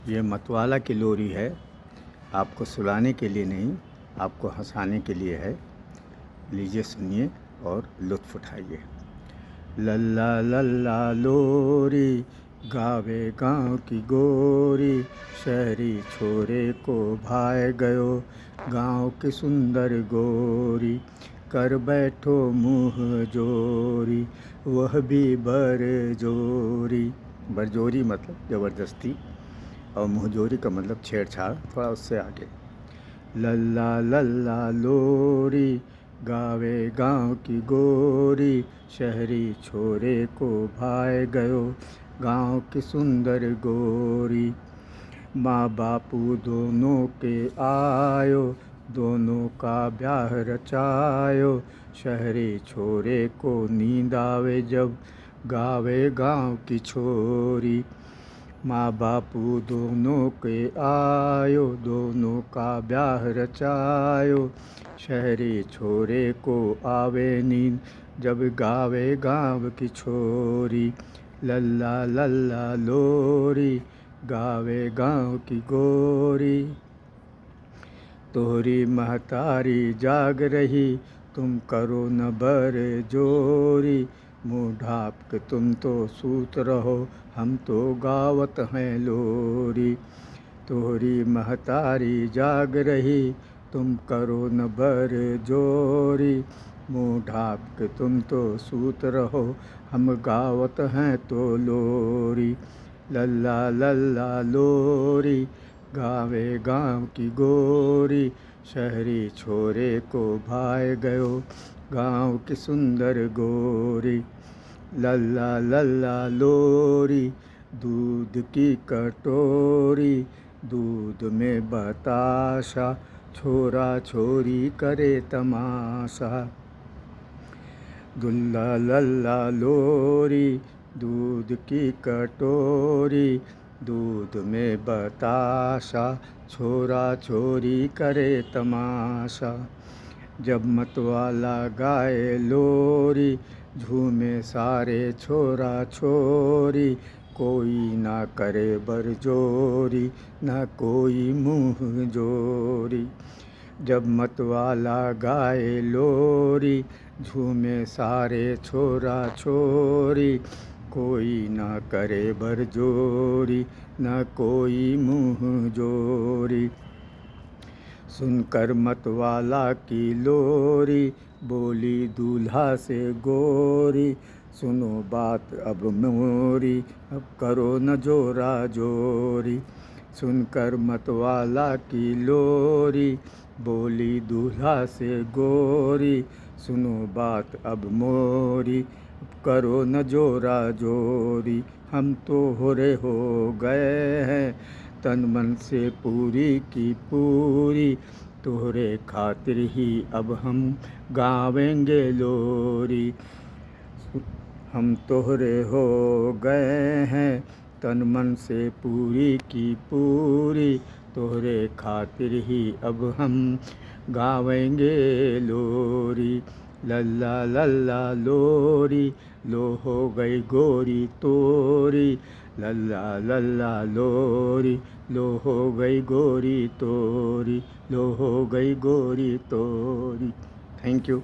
ये मतवाला की लोरी है। आपको सुलाने के लिए नहीं, आपको हंसाने के लिए है। लीजिए सुनिए और लुत्फ़ उठाइए। लल्ला लल्ला लोरी गावे गाँव की गोरी, शहरी छोरे को भाए गयो गाँव की सुंदर गोरी। कर बैठो मुँह जोरी, वह भी बरजोरी। बरजोरी मतलब ज़बरदस्ती, और मुँहजोरी का मतलब छेड़छाड़, थोड़ा उससे आगे। लल्ला लल्ला लोरी गावे गाँव की गोरी, शहरी छोरे को भाए गयो गाँव की सुंदर गोरी। माँ बापू दोनों के आयो, दोनों का ब्याह रचायो, शहरी छोरे को नींद आवे जब गावे गाँव की छोरी। माँ बापू दोनों के आयो, दोनों का ब्याह रचायो, शहरी छोरे को आवे नींद जब गावे गाँव की छोरी। लल्ला लल्ला लोरी गावे गाँव की गोरी। तोहरी महतारी जाग रही, तुम करो न बरजोरी। मुँह ढाँप के तुम तो सूत रहो, हम तो गावत हैं लोरी। तोहरी महतारी जाग रही, तुम करो न बरजोरी। मुँह ढाँप के तुम तो सूत रहो, हम गावत हैं तो लोरी। लल्ला लल्ला लोरी गावे गाँव की गोरी, शहरी छोरे को भाए गयो गाँव की सुंदर गोरी। लल्ला लल्ला लोरी दूध की कटोरी, दूध में बताशा, छोरा छोरी करे तमाशा। दुल्ला लल्ला लोरी दूध की कटोरी, दूध में बताशा, छोरा छोरी करे तमाशा। जब मतवाला गाए लोरी, झूमे सारे छोरा छोरी। कोई ना करे बरजोरी, ना कोई मुँह जोरी। जब मतवाला गाए लोरी, झूमे सारे छोरा छोरी। कोई ना करे बरजोरी, ना कोई मुँह जोरी। सुनकर मतवाला की लोरी, बोली दूल्हा से गोरी। सुनो बात अब मोरी, अब करो न जोरा जोरी। सुनकर मतवाला की लोरी, बोली दूल्हा से गोरी। सुनो बात अब मोरी, अब करो न जोरा जोरी। हम तो होरे हो गए हैं, तन मन से पूरी की पूरी। तोहरे खातिर ही अब हम गावेंगे लोरी। हम तोहरे हो गए हैं, तन मन से पूरी की पूरी। तोहरे खातिर ही अब हम गावेंगे लोरी। लल्ला लल्ला लोरी, लो हो गई गोरी तोरी। लल्ला लल्ला लोरी, लो हो गई गोरी तोरी। लो हो गई गोरी तोरी। Thank you.